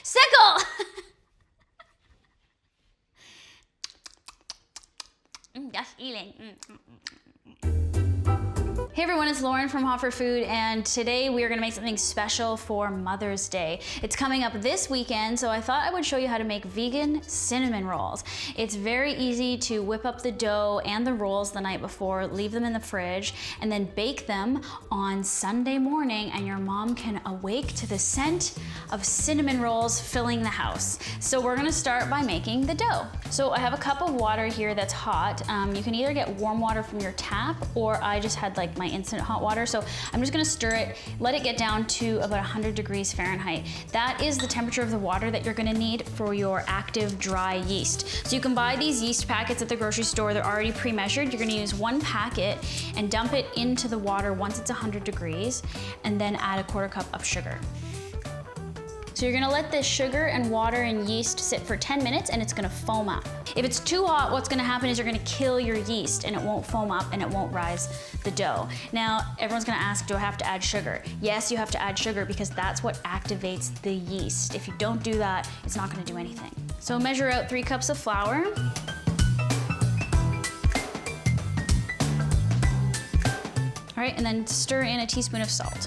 Sickle! Just eating. Hey everyone, it's Lauren from Hot for Food, and today we are gonna make something special for Mother's Day. It's coming up this weekend, so I thought I would show you how to make vegan cinnamon rolls. It's very easy to whip up the dough and the rolls the night before, leave them in the fridge, and then bake them on Sunday morning, and your mom can awake to the scent of cinnamon rolls filling the house. So we're gonna start by making the dough. So I have a cup of water here that's hot. You can either get warm water from your tap, or I just had like my instant hot water. So I'm just gonna stir it, let it get down to about 100 degrees Fahrenheit. That is the temperature of the water that you're gonna need for your active dry yeast. So you can buy these yeast packets at the grocery store. They're already pre-measured. You're gonna use one packet and dump it into the water once it's 100 degrees, and then add a 1/4 cup of sugar. So you're gonna let this sugar and water and yeast sit for 10 minutes and it's gonna foam up. If it's too hot, what's gonna happen is you're gonna kill your yeast and it won't foam up and it won't rise the dough. Now, everyone's gonna ask, do I have to add sugar? Yes, you have to add sugar because that's what activates the yeast. If you don't do that, it's not gonna do anything. So measure out 3 cups of flour. All right, and then stir in a teaspoon of salt.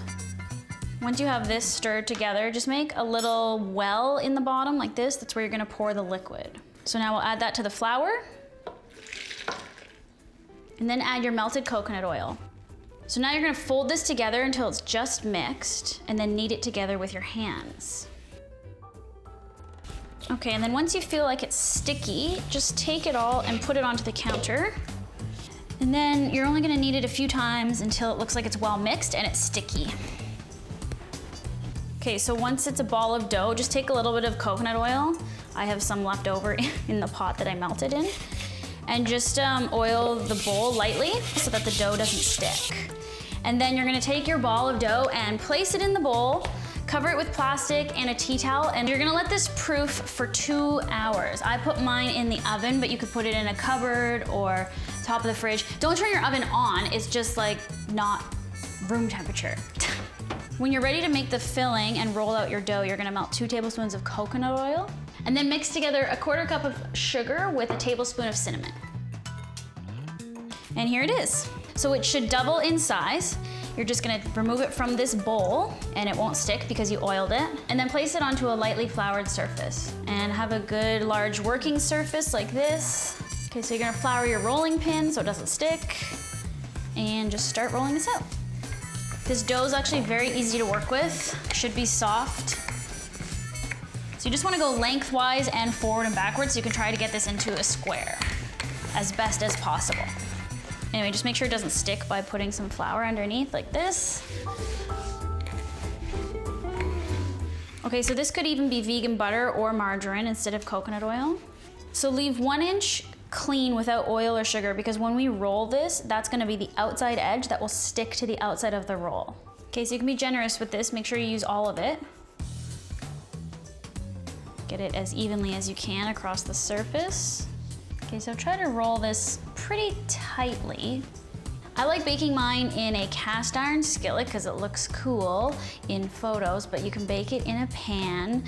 Once you have this stirred together, just make a little well in the bottom like this. That's where you're gonna pour the liquid. So now we'll add that to the flour. And then add your melted coconut oil. So now you're gonna fold this together until it's just mixed, and then knead it together with your hands. Okay, and then once you feel like it's sticky, just take it all and put it onto the counter. And then you're only gonna knead it a few times until it looks like it's well mixed and it's sticky. Okay, so once it's a ball of dough, just take a little bit of coconut oil. I have some left over in the pot that I melted in. And just oil the bowl lightly so that the dough doesn't stick. And then you're gonna take your ball of dough and place it in the bowl, cover it with plastic and a tea towel, and you're gonna let this proof for 2 hours. I put mine in the oven, but you could put it in a cupboard or top of the fridge. Don't turn your oven on, it's just like not room temperature. When you're ready to make the filling and roll out your dough, you're gonna melt 2 tablespoons of coconut oil and then mix together a 1/4 cup of sugar with a tablespoon of cinnamon. And here it is. So it should double in size. You're just gonna remove it from this bowl and it won't stick because you oiled it. And then place it onto a lightly floured surface and have a good large working surface like this. Okay, so you're gonna flour your rolling pin so it doesn't stick and just start rolling this out. This dough is actually very easy to work with. It should be soft. So you just wanna go lengthwise and forward and backwards so you can try to get this into a square as best as possible. Anyway, just make sure it doesn't stick by putting some flour underneath like this. Okay, so this could even be vegan butter or margarine instead of coconut oil. So leave 1 inch clean without oil or sugar, because when we roll this, that's gonna be the outside edge that will stick to the outside of the roll. Okay, so you can be generous with this. Make sure you use all of it. Get it as evenly as you can across the surface. Okay, so try to roll this pretty tightly. I like baking mine in a cast iron skillet because it looks cool in photos, but you can bake it in a pan,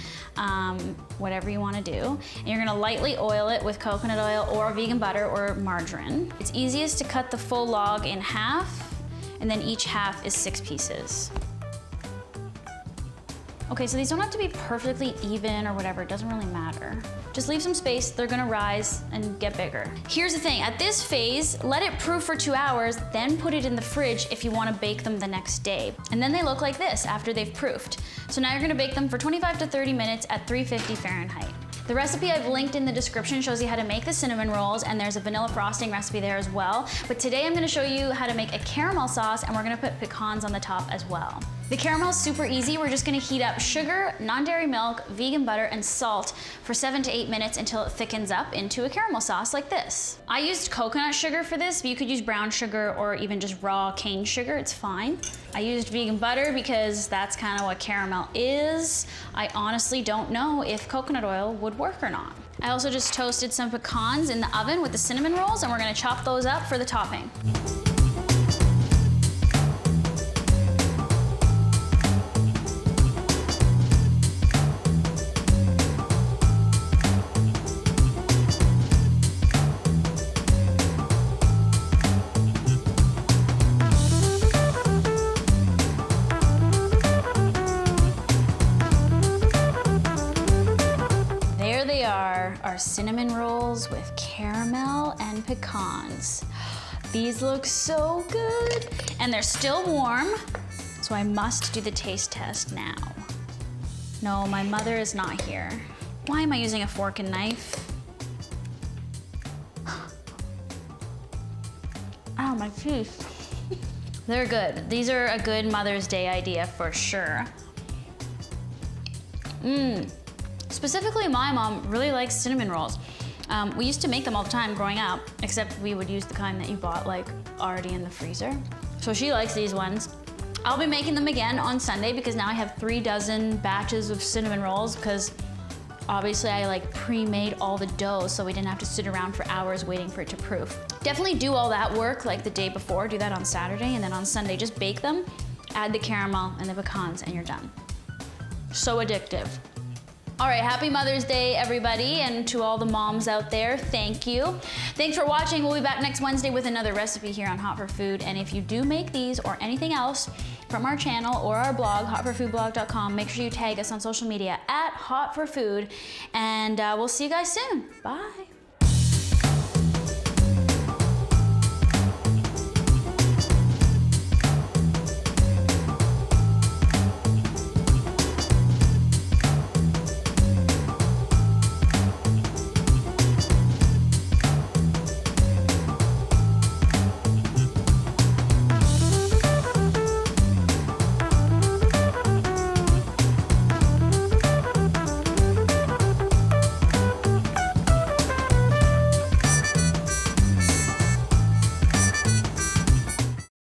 whatever you want to do. And you're gonna lightly oil it with coconut oil or vegan butter or margarine. It's easiest to cut the full log in half, and then each half is 6 pieces. Okay, so these don't have to be perfectly even or whatever, it doesn't really matter. Just leave some space, they're gonna rise and get bigger. Here's the thing, at this phase, let it proof for 2 hours, then put it in the fridge if you wanna bake them the next day. And then they look like this after they've proofed. So now you're gonna bake them for 25 to 30 minutes at 350 Fahrenheit. The recipe I've linked in the description shows you how to make the cinnamon rolls, and there's a vanilla frosting recipe there as well. But today I'm gonna show you how to make a caramel sauce, and we're gonna put pecans on the top as well. The caramel is super easy. We're just gonna heat up sugar, non-dairy milk, vegan butter, and salt for 7 to 8 minutes until it thickens up into a caramel sauce like this. I used coconut sugar for this, but you could use brown sugar or even just raw cane sugar, it's fine. I used vegan butter because that's kind of what caramel is. I honestly don't know if coconut oil would work or not. I also just toasted some pecans in the oven with the cinnamon rolls, and we're gonna chop those up for the topping. are our cinnamon rolls with caramel and pecans. These look so good. And they're still warm, so I must do the taste test now. No, my mother is not here. Why am I using a fork and knife? Ow, my teeth. They're good. These are a good Mother's Day idea for sure. Specifically, my mom really likes cinnamon rolls. We used to make them all the time growing up, except we would use the kind that you bought like already in the freezer. So she likes these ones. I'll be making them again on Sunday because now I have 3 dozen batches of cinnamon rolls because obviously I like pre-made all the dough so we didn't have to sit around for hours waiting for it to proof. Definitely do all that work like the day before, do that on Saturday, and then on Sunday just bake them, add the caramel and the pecans, and you're done. So addictive. All right, happy Mother's Day, everybody, and to all the moms out there, thank you. Thanks for watching. We'll be back next Wednesday with another recipe here on Hot for Food, and if you do make these or anything else from our channel or our blog, hotforfoodblog.com, make sure you tag us on social media at Hot for Food, and we'll see you guys soon. Bye.